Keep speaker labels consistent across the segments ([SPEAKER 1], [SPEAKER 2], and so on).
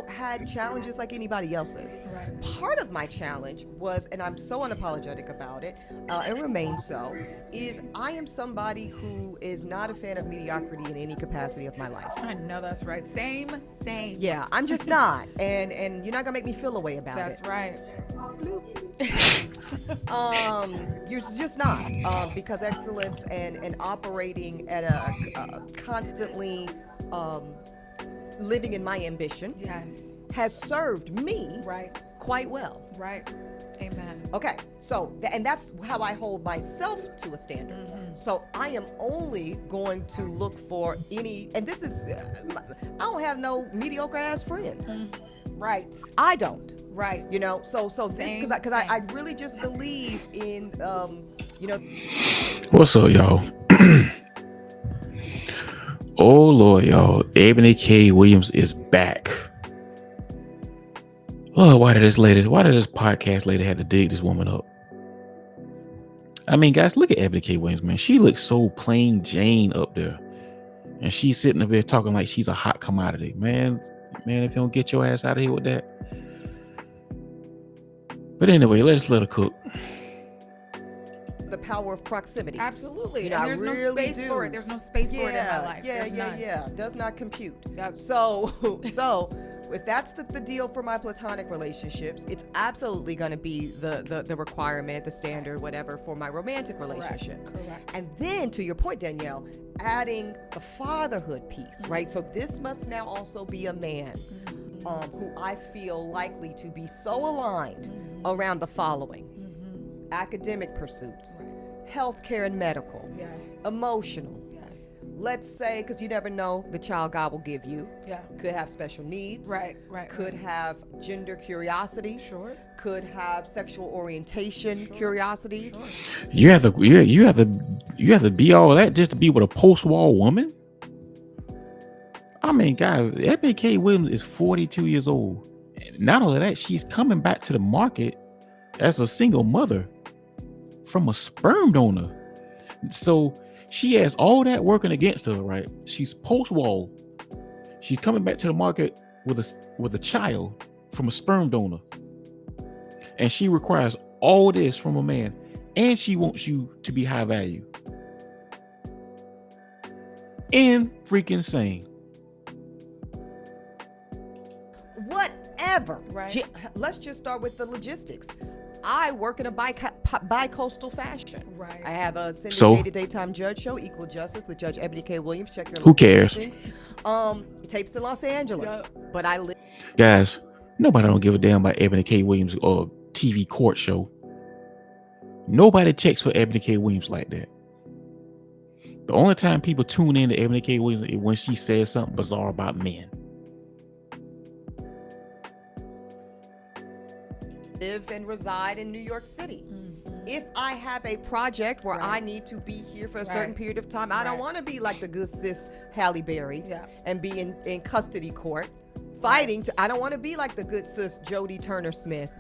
[SPEAKER 1] had challenges like anybody else's.
[SPEAKER 2] Right.
[SPEAKER 1] Part of my challenge was, and I'm so unapologetic about it, and remain so, is I am somebody who is not a fan of mediocrity in any capacity of my life.
[SPEAKER 2] I know that's right. Same, same.
[SPEAKER 1] Yeah, I'm just not, and you're not gonna make me feel a way about
[SPEAKER 2] That's
[SPEAKER 1] it.
[SPEAKER 2] right.
[SPEAKER 1] You're just not, because excellence and operating at a constantly living in my ambition
[SPEAKER 2] Yes.
[SPEAKER 1] has served me
[SPEAKER 2] Right.
[SPEAKER 1] quite well.
[SPEAKER 2] Right. Amen.
[SPEAKER 1] Okay, so and that's how I hold myself to a standard. So I am only going to look for any, and this is, I don't have no mediocre ass friends.
[SPEAKER 2] Right.
[SPEAKER 1] I don't.
[SPEAKER 2] Right.
[SPEAKER 1] So this
[SPEAKER 2] Same,
[SPEAKER 1] because I
[SPEAKER 2] same.
[SPEAKER 1] really just believe in you know
[SPEAKER 3] What's up, y'all? Oh Lord, y'all. Ebony K.Williams is back. Oh, why did this podcast lady have to dig this woman up? I mean, guys, look at Ebony K.Williams, man. She looks so plain Jane up there. And she's sitting up there talking like she's a hot commodity. Man, if you don't get your ass out of here with that. But anyway, let's let her cook.
[SPEAKER 1] the power of proximity.
[SPEAKER 2] Absolutely.
[SPEAKER 1] I
[SPEAKER 2] And there's no
[SPEAKER 1] really
[SPEAKER 2] space
[SPEAKER 1] do.
[SPEAKER 2] for it. There's no space for it in my life.
[SPEAKER 1] Yeah,
[SPEAKER 2] There's none.
[SPEAKER 1] Does not compute.
[SPEAKER 2] Yep.
[SPEAKER 1] So if that's the deal for my platonic relationships, it's absolutely going to be the requirement, the standard, whatever, for my romantic relationships.
[SPEAKER 2] Correct.
[SPEAKER 1] And then, to your point, Danielle, adding the fatherhood piece, right? So this must now also be a man who I feel likely to be so aligned around the following: academic pursuits, healthcare and medical,
[SPEAKER 2] Yes.
[SPEAKER 1] emotional.
[SPEAKER 2] Yes.
[SPEAKER 1] Let's say, because you never know the child God will give you.
[SPEAKER 2] Yeah.
[SPEAKER 1] Could have special needs.
[SPEAKER 2] Right.
[SPEAKER 1] Could have gender curiosity.
[SPEAKER 2] Sure.
[SPEAKER 1] Could have sexual orientation curiosities.
[SPEAKER 2] Sure.
[SPEAKER 3] You have to be all that just to be with a post-war woman? I mean, guys, Ebony K.Williams is 42 years old. Not only that, she's coming back to the market as a single mother from a sperm donor. So she has all that working against her, right? She's post-war. She's coming back to the market with a child from a sperm donor. And she requires all this from a man. And she wants you to be high value. And freaking sane.
[SPEAKER 1] Whatever.
[SPEAKER 2] Right.
[SPEAKER 1] Let's just start with the logistics. I work in a bi-coastal fashion.
[SPEAKER 2] Right.
[SPEAKER 1] I have a syndicated daytime judge show, Equal Justice, with Judge Ebony K.Williams. Check your
[SPEAKER 3] Who
[SPEAKER 1] local
[SPEAKER 3] cares?
[SPEAKER 1] listings. Tapes in Los Angeles, but I live.
[SPEAKER 3] Guys, nobody don't give a damn about Ebony K.Williams or TV court show. Nobody checks for Ebony K.Williams like that. The only time people tune in to Ebony K.Williams is when she says something bizarre about men.
[SPEAKER 1] Live and reside in New York City. If I have a project where I need to be here for a certain period of time, I don't want to be like the good sis Halle Berry and be in custody court fighting. I don't want to be like the good sis Jodie Turner Smith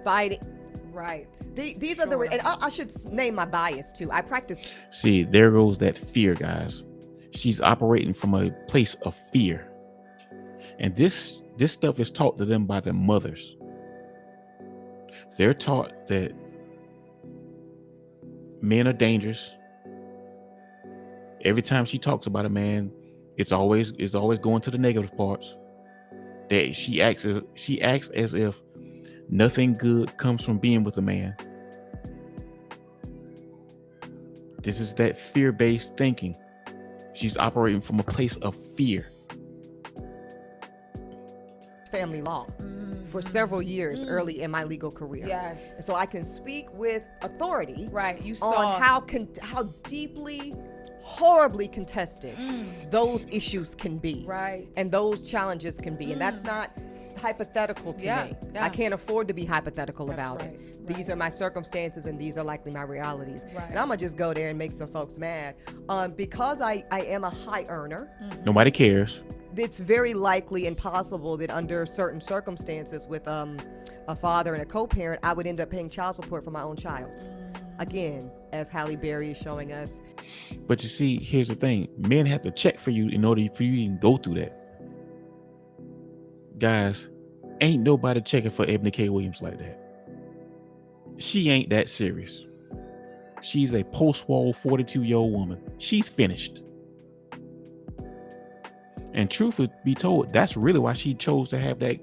[SPEAKER 1] fighting.
[SPEAKER 2] Right.
[SPEAKER 1] These are the, and I should name my bias too. I practice.
[SPEAKER 3] See, there goes that fear, guys. She's operating from a place of fear. And this stuff is taught to them by their mothers. They're taught that men are dangerous. Every time she talks about a man, it's always going to the negative parts. That she acts as if nothing good comes from being with a man. This is that fear-based thinking. She's operating from a place of fear.
[SPEAKER 1] Family law for several years early in my legal career.
[SPEAKER 2] Yes.
[SPEAKER 1] And so I can speak with authority
[SPEAKER 2] You saw
[SPEAKER 1] on how deeply, horribly contested those issues can be.
[SPEAKER 2] Right.
[SPEAKER 1] And those challenges can be. And that's not hypothetical to me.
[SPEAKER 2] Yeah.
[SPEAKER 1] I can't afford to be hypothetical
[SPEAKER 2] That's
[SPEAKER 1] about
[SPEAKER 2] right,
[SPEAKER 1] it. These are my circumstances and these are likely my realities.
[SPEAKER 2] Right.
[SPEAKER 1] And I'm gonna just go there and make some folks mad. Because I am a high earner,
[SPEAKER 3] Nobody cares.
[SPEAKER 1] it's very likely and possible that under certain circumstances with a father and a co-parent, I would end up paying child support for my own child. Again, as Halle Berry is showing us.
[SPEAKER 3] But you see, here's the thing. Men have to check for you in order for you to even go through that. Guys, ain't nobody checking for Ebony K.Williams like that. She ain't that serious. She's a post-war 42-year-old woman. She's finished. And truth be told, that's really why she chose to have that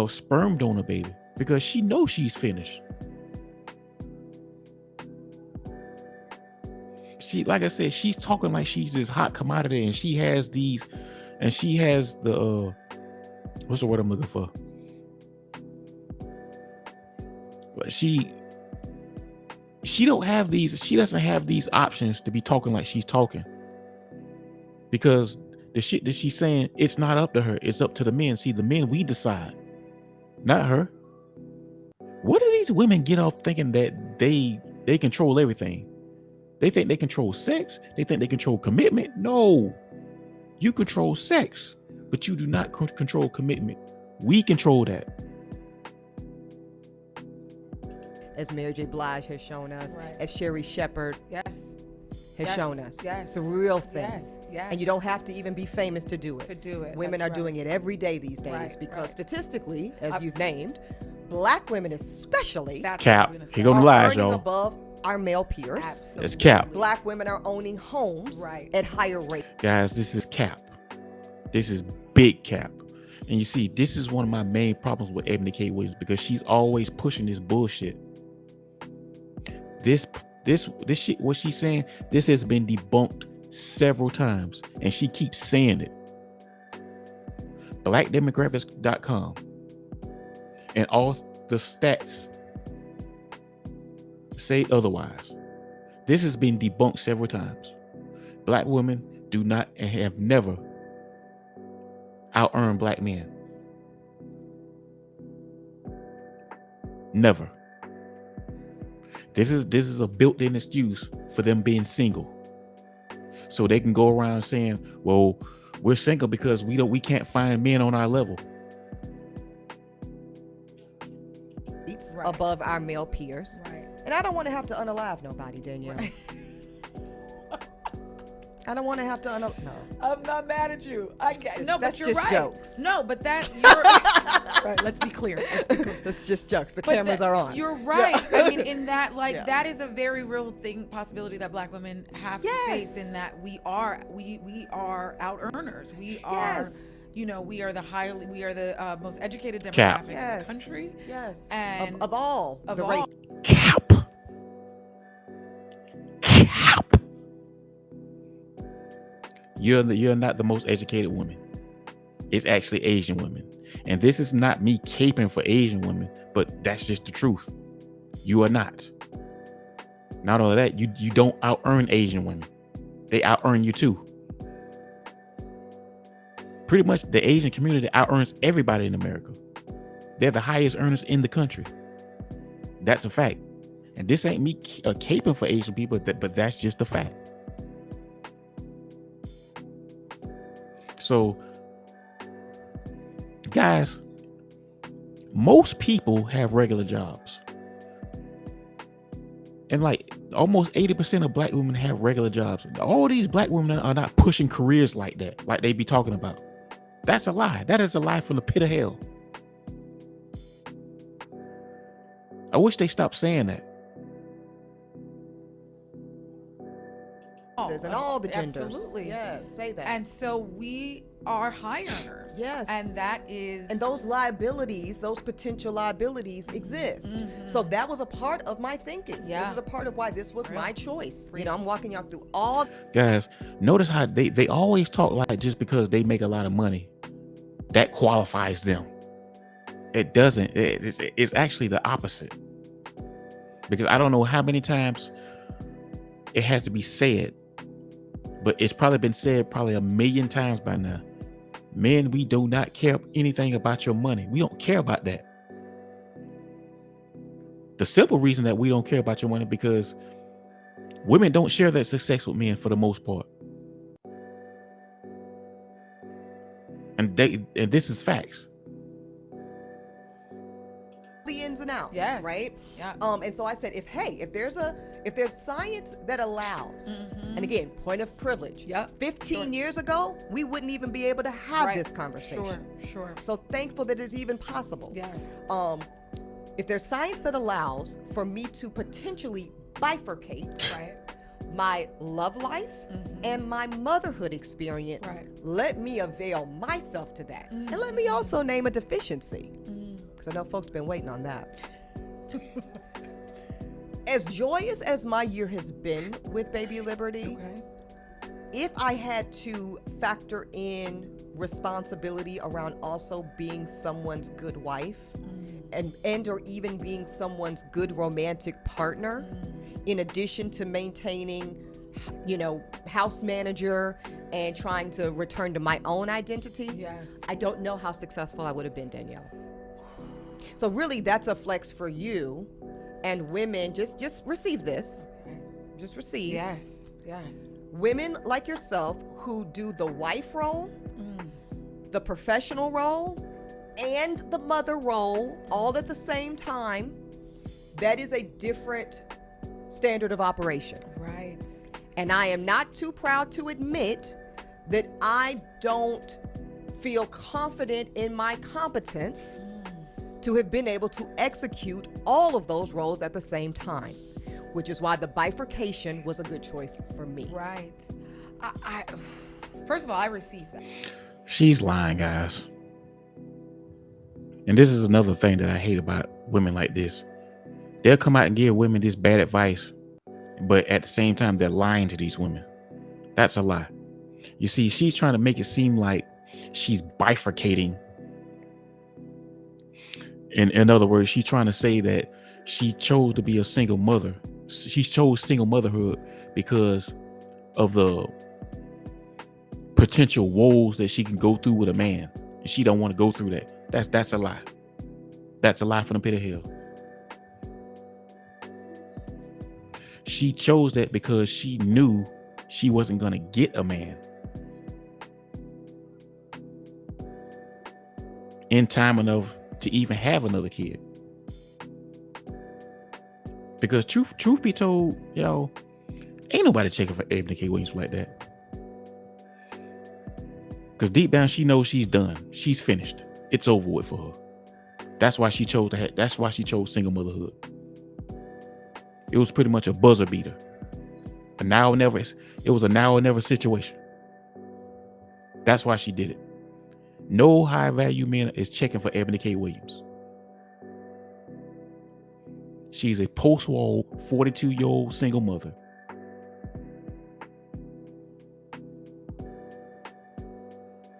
[SPEAKER 3] sperm donor baby, because she knows she's finished. She, like I said, she's talking like she's this hot commodity, and she has the what's the word I'm looking for? She doesn't have these options to be talking like she's talking, because the shit that she's saying, it's not up to her, it's up to the men. See, the men, we decide, not her. What do these women get off thinking that they control everything? They think they control sex. They think they control commitment. No, you control sex, but you do not control commitment. We control that.
[SPEAKER 1] As Mary J. Blige has shown us,
[SPEAKER 2] Right.
[SPEAKER 1] as Sherry Shepherd
[SPEAKER 2] Yes.
[SPEAKER 1] has
[SPEAKER 2] Yes.
[SPEAKER 1] shown us.
[SPEAKER 2] Yes.
[SPEAKER 1] It's a real thing.
[SPEAKER 2] Yes. Yes.
[SPEAKER 1] And you don't have to even be famous to do it. Women
[SPEAKER 2] That's
[SPEAKER 1] are doing it every day these days,
[SPEAKER 2] Right,
[SPEAKER 1] because
[SPEAKER 2] right.
[SPEAKER 1] statistically, as you've named, black women especially
[SPEAKER 2] That's
[SPEAKER 3] Cap.
[SPEAKER 2] what I was
[SPEAKER 3] Here
[SPEAKER 2] gonna
[SPEAKER 3] go
[SPEAKER 2] say.
[SPEAKER 3] the
[SPEAKER 1] are
[SPEAKER 3] lies,
[SPEAKER 1] earning
[SPEAKER 3] y'all.
[SPEAKER 1] above our male peers.
[SPEAKER 2] Absolutely.
[SPEAKER 3] That's cap.
[SPEAKER 1] Black women are owning homes
[SPEAKER 2] Right.
[SPEAKER 1] at higher rates.
[SPEAKER 3] Guys, this is cap. This is big cap. And you see, this is one of my main problems with Ebony K.Williams, because she's always pushing this bullshit. This shit, what she's saying, this has been debunked several times, and she keeps saying it. Blackdemographics.com and all the stats say otherwise. This has been debunked several times. Black women do not and have never out-earned black men. Never. This is a built-in excuse for them being single, so they can go around saying, "Well, we're single because we can't find men on our level."
[SPEAKER 2] Right.
[SPEAKER 1] Above our male peers.
[SPEAKER 2] Right.
[SPEAKER 1] And I don't want to have to unalive nobody, Danielle.
[SPEAKER 2] Right.
[SPEAKER 1] I don't want to have to no.
[SPEAKER 2] I'm not mad at you. I get no,
[SPEAKER 1] that's
[SPEAKER 2] but you're
[SPEAKER 1] just
[SPEAKER 2] right.
[SPEAKER 1] jokes.
[SPEAKER 2] No, but that you're right. Let's be clear.
[SPEAKER 1] That's just jokes. The
[SPEAKER 2] But
[SPEAKER 1] cameras are on.
[SPEAKER 2] You're right.
[SPEAKER 1] Yeah.
[SPEAKER 2] I mean, in that, like,
[SPEAKER 1] Yeah.
[SPEAKER 2] that is a very real thing, possibility that black women have to face.
[SPEAKER 1] Yes.
[SPEAKER 2] In that we are out earners. We are,
[SPEAKER 1] Yes.
[SPEAKER 2] we are the most educated demographic
[SPEAKER 3] Cap.
[SPEAKER 2] in the country.
[SPEAKER 1] Yes.
[SPEAKER 2] And
[SPEAKER 1] of all
[SPEAKER 2] of
[SPEAKER 1] the
[SPEAKER 2] all.
[SPEAKER 1] race.
[SPEAKER 3] Cap. You're not the most educated woman. It's actually Asian women. And this is not me caping for Asian women, but that's just the truth. You are not. Not only that, you don't out-earn Asian women. They out-earn you too. Pretty much the Asian community out-earns everybody in America. They're the highest earners in the country. That's a fact. And this ain't me caping for Asian people, but that's just a fact. So, guys, most people have regular jobs. And like almost 80% of black women have regular jobs. All these black women are not pushing careers like that, like they be talking about. That's a lie. That is a lie from the pit of hell. I wish they stopped saying that.
[SPEAKER 1] And all the genders.
[SPEAKER 2] Absolutely.
[SPEAKER 1] Yeah, say that.
[SPEAKER 2] And so we are high earners.
[SPEAKER 1] Yes.
[SPEAKER 2] And that is.
[SPEAKER 1] And those liabilities, those potential liabilities exist.
[SPEAKER 2] Mhm.
[SPEAKER 1] So that was a part of my thinking.
[SPEAKER 2] Yeah.
[SPEAKER 1] This is a part of why this was my choice.
[SPEAKER 2] Real.
[SPEAKER 1] You know, I'm walking y'all through all.
[SPEAKER 3] Guys, notice how they always talk like just because they make a lot of money, that qualifies them. It doesn't. It's actually the opposite. Because I don't know how many times it has to be said, but it's probably been said probably 1,000,000 times by now. Men, we do not care anything about your money. We don't care about that. The simple reason that we don't care about your money because women don't share that success with men for the most part. And this is facts.
[SPEAKER 1] the ins and outs,
[SPEAKER 2] Yes.
[SPEAKER 1] right?
[SPEAKER 2] Yeah.
[SPEAKER 1] And so I said, if there's science that allows, and again, point of privilege.
[SPEAKER 2] Yep.
[SPEAKER 1] 15 years ago, we wouldn't even be able to have this conversation.
[SPEAKER 2] Sure.
[SPEAKER 1] So thankful that it's even possible.
[SPEAKER 2] Yes.
[SPEAKER 1] If there's science that allows for me to potentially bifurcate my love life and my motherhood experience, let me avail myself to that. And let me also name a deficiency, because I know folks have been waiting on that. As joyous as my year has been with Baby Liberty, if I had to factor in responsibility around also being someone's good wife and or even being someone's good romantic partner, in addition to maintaining, house manager and trying to return to my own identity, I don't know how successful I would have been, Danielle. So really, that's a flex for you. And women, just receive this. Just receive.
[SPEAKER 2] Yes.
[SPEAKER 1] Women like yourself who do the wife role, the professional role, and the mother role all at the same time, that is a different standard of operation.
[SPEAKER 2] Right.
[SPEAKER 1] And I am not too proud to admit that I don't feel confident in my competence to have been able to execute all of those roles at the same time, which is why the bifurcation was a good choice for me.
[SPEAKER 2] Right. I first of all, I received that.
[SPEAKER 3] She's lying, guys. And this is another thing that I hate about women like this. They'll come out and give women this bad advice, but at the same time, they're lying to these women. That's a lie. You see, she's trying to make it seem like she's bifurcating. In other words, she's trying to say that she chose to be a single mother. She chose single motherhood because of the potential woes that she can go through with a man, and she don't want to go through that. That's a lie. That's a lie from the pit of hell. She chose that because she knew she wasn't going to get a man in time enough to even have another kid. Because truth be told, ain't nobody checking for Ebony K.Williams like that. Because deep down, she knows she's done. She's finished. It's over with for her. That's why she chose that's why she chose single motherhood. It was pretty much a buzzer beater. It was a now or never situation. That's why she did it. No high value man is checking for Ebony K.Williams. She's a post-war 42-year-old single mother.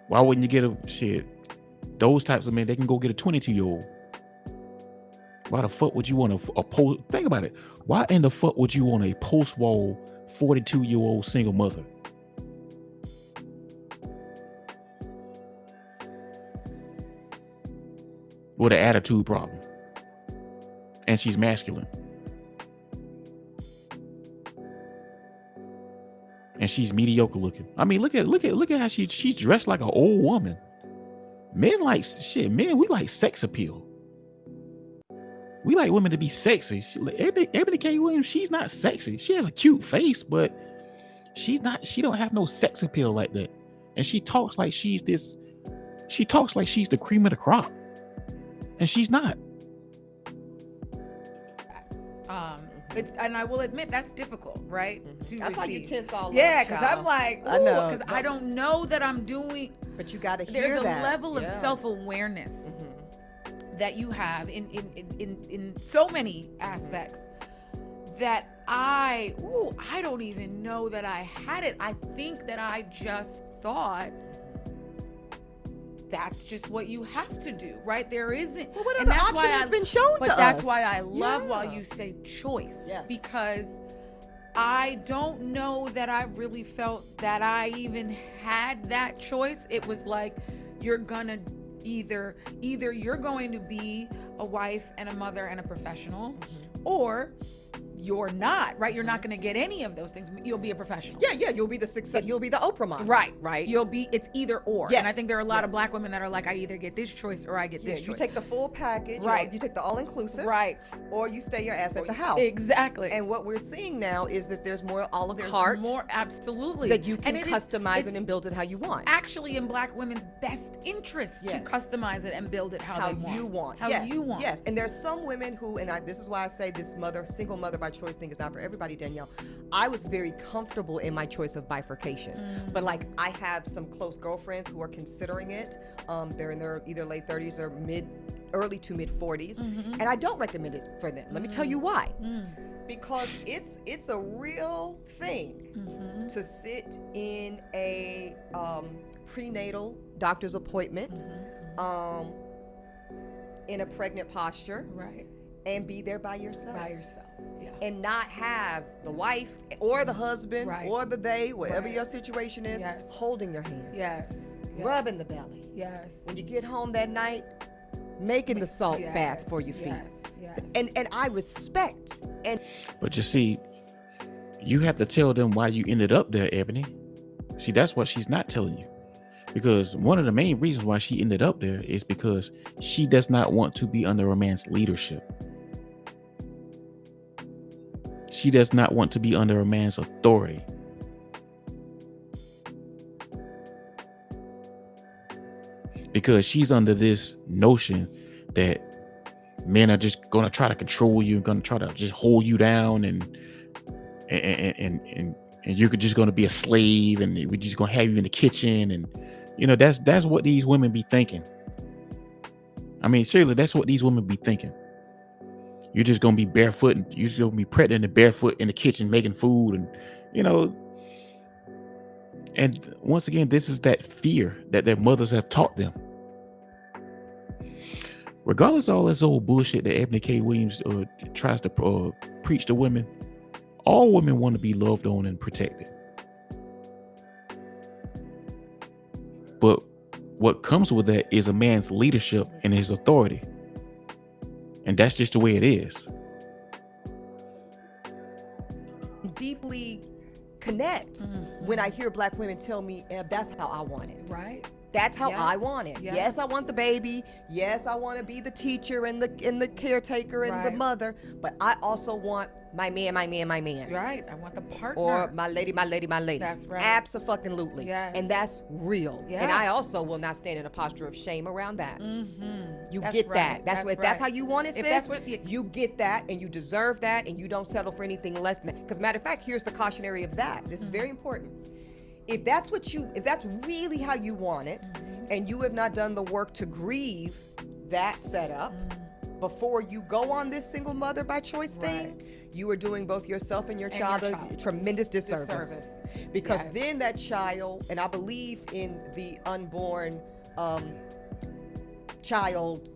[SPEAKER 3] Why wouldn't you get those types of men, they can go get a 22-year-old. Why the fuck would you want think about it. Why in the fuck would you want a post-war 42-year-old single mother? With an attitude problem. And she's masculine. And she's mediocre looking. I mean, look at how she's dressed like an old woman. Men like shit. Men, we like sex appeal. We like women to be sexy. Ebony K.Williams, she's not sexy. She has a cute face, but she don't have no sex appeal like that. And she talks like she's the cream of the crop. And she's not.
[SPEAKER 2] And I will admit that's difficult, right?
[SPEAKER 1] That's why you tense all up.
[SPEAKER 2] Yeah, because I'm like,
[SPEAKER 1] I know,
[SPEAKER 2] because I don't know that I'm doing.
[SPEAKER 1] But you got to hear
[SPEAKER 2] there's
[SPEAKER 1] that.
[SPEAKER 2] There's a level of self-awareness that you have in so many aspects that I don't even know that I had it. I think that I just thought that's just what you have to do, right? There isn't.
[SPEAKER 1] Well, what other option has been shown to us?
[SPEAKER 2] But that's why I love while you say choice, because I don't know that I really felt that I even had that choice. It was like, you're gonna either you're going to be a wife and a mother and a professional, or you're not, right? You're not going to get any of those things. You'll be a professional.
[SPEAKER 1] Yeah, you'll be the success. You'll be the Oprah model.
[SPEAKER 2] Right. It's either or.
[SPEAKER 1] Yes.
[SPEAKER 2] And I think there are a lot of black women that are like, I either get this choice or I get this choice.
[SPEAKER 1] You take the full package.
[SPEAKER 2] Right.
[SPEAKER 1] You take the all-inclusive.
[SPEAKER 2] Right.
[SPEAKER 1] Or you stay your ass at the house.
[SPEAKER 2] Exactly.
[SPEAKER 1] And what we're seeing now is that there's more a la carte.
[SPEAKER 2] More, absolutely.
[SPEAKER 1] That you can customize it and build it how you want.
[SPEAKER 2] Actually in black women's best interest to customize it and build it how they want.
[SPEAKER 1] You want.
[SPEAKER 2] How you want.
[SPEAKER 1] Yes. And there's some women who, this is why I say this single mother by choice thing is not for everybody, Danielle. I was very comfortable in my choice of bifurcation. But like, I have some close girlfriends who are considering it. They're in their either late 30s or early to mid 40s. And I don't recommend it for them. Let me tell you why. Because it's a real thing to sit in a prenatal doctor's appointment in a pregnant posture.
[SPEAKER 2] Right.
[SPEAKER 1] And be there by yourself.
[SPEAKER 2] Yeah.
[SPEAKER 1] And not have the wife or the husband or the they, whatever your situation is, holding your hand.
[SPEAKER 2] Yes.
[SPEAKER 1] Rubbing the belly.
[SPEAKER 2] Yes.
[SPEAKER 1] When you get home that night, making the salt bath for your feet.
[SPEAKER 2] Yes.
[SPEAKER 1] And I respect.
[SPEAKER 3] But you see, you have to tell them why you ended up there, Ebony. See, that's what she's not telling you. Because one of the main reasons why she ended up there is because she does not want to be under a man's leadership. She does not want to be under a man's authority. Because she's under this notion that men are just going to try to control you, going to try to just hold you down, and you're just going to be a slave, and we're just going to have you in the kitchen. And that's what these women be thinking. I mean, seriously, that's what these women be thinking. You're just going to be barefoot, and you're just going to be pregnant and barefoot in the kitchen making food. And, and once again, this is that fear that their mothers have taught them. Regardless of all this old bullshit that Ebony K.Williams tries to preach to women, all women want to be loved on and protected. But what comes with that is a man's leadership and his authority. And that's just the way it is.
[SPEAKER 1] Deeply connect when I hear black women tell me, that's how I want it.
[SPEAKER 2] Right.
[SPEAKER 1] That's how I want it. Yes, I want the baby. Yes, I want to be the teacher and the caretaker and the mother. But I also want my man.
[SPEAKER 2] Right. I want the partner.
[SPEAKER 1] Or my lady.
[SPEAKER 2] That's right.
[SPEAKER 1] Absolutely.
[SPEAKER 2] Yes.
[SPEAKER 1] And that's real.
[SPEAKER 2] Yeah.
[SPEAKER 1] And I also will not stand in a posture of shame around that. You
[SPEAKER 2] That's
[SPEAKER 1] get
[SPEAKER 2] right.
[SPEAKER 1] that. That's how you want it,
[SPEAKER 2] If
[SPEAKER 1] sis.
[SPEAKER 2] that's what
[SPEAKER 1] you get that, and you deserve that, and you don't settle for anything less than that. Because matter of fact, here's the cautionary of that. This is very important. If that's really how you want it, and you have not done the work to grieve that setup before you go on this single mother by choice thing, you are doing both yourself and your child a tremendous disservice. Because then that child, and I believe in the unborn child,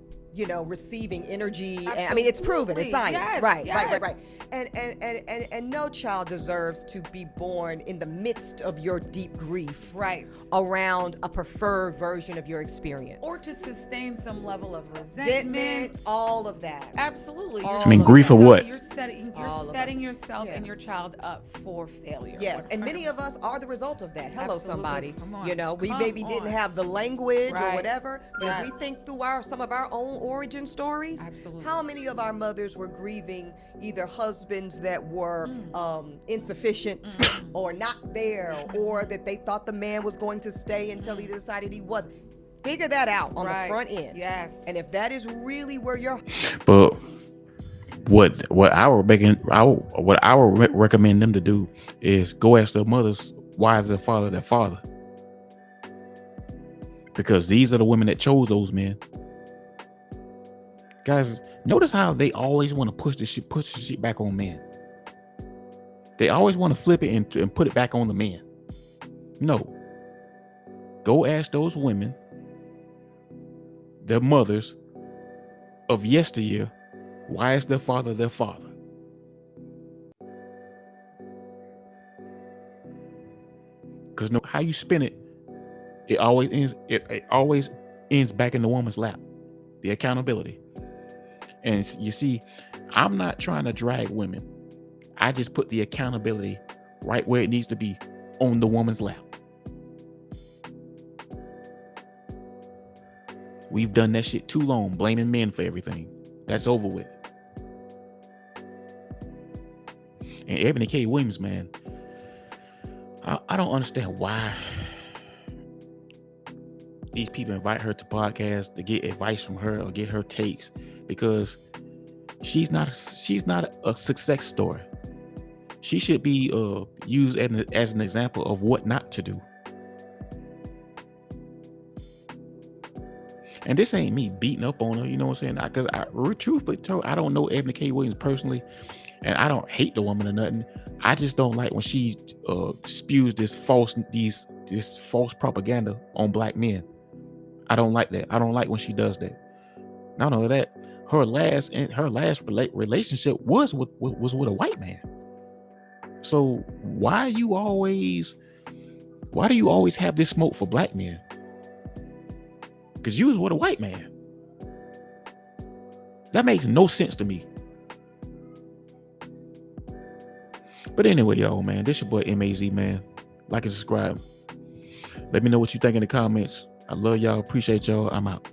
[SPEAKER 1] receiving energy. And, I mean, it's proven, it's science.
[SPEAKER 2] Yes,
[SPEAKER 1] Right. And no child deserves to be born in the midst of your deep grief.
[SPEAKER 2] Right.
[SPEAKER 1] Around a preferred version of your experience.
[SPEAKER 2] Or to sustain some level of resentment.
[SPEAKER 1] All of that.
[SPEAKER 2] Absolutely.
[SPEAKER 3] I mean, grief of what?
[SPEAKER 2] You're setting yourself and your child up for failure.
[SPEAKER 1] Yes,
[SPEAKER 2] 100%.
[SPEAKER 1] and many of us are the result of that. Hello,
[SPEAKER 2] Absolutely.
[SPEAKER 1] somebody.
[SPEAKER 2] Come on.
[SPEAKER 1] We maybe didn't have the language or whatever, but
[SPEAKER 2] Yes.
[SPEAKER 1] if we think through some of our own origin stories,
[SPEAKER 2] Absolutely.
[SPEAKER 1] how many of our mothers were grieving either husbands that were insufficient or not there, or that they thought the man was going to stay until he decided he wasn't. Figure that out on the front end.
[SPEAKER 2] Yes.
[SPEAKER 1] And if that is really where you're...
[SPEAKER 3] But what I would recommend them to do is go ask their mothers why is their father. Because these are the women that chose those men. Guys, notice how they always want to push the shit back on men. They always want to flip it and put it back on the man. No. Go ask those women, their mothers of yesteryear, why is their father their father? Because how you spin it, it always ends back in the woman's lap. The accountability. And you see, I'm not trying to drag women I just put the accountability right where it needs to be, on the woman's lap. We've done that shit too long, blaming men for everything. That's over with. And Ebony K.Williams, man, I don't understand why these people invite her to podcasts to get advice from her or get her takes, because she's not a success story. She should be used as an example of what not to do. And this ain't me beating up on her, you know what I'm saying? Because truth be told, I don't know Ebony K.Williams personally, and I don't hate the woman or nothing. I just don't like when she spews this false propaganda on black men. I don't like that. I don't like when she does that. Not only that, her last relationship was with a white man. So why do you always have this smoke for black men? Because you was with a white man. That makes no sense to me. But anyway, y'all, man, this your boy MAZ, man. Like and subscribe. Let me know what you think in the comments. I love y'all. Appreciate y'all. I'm out.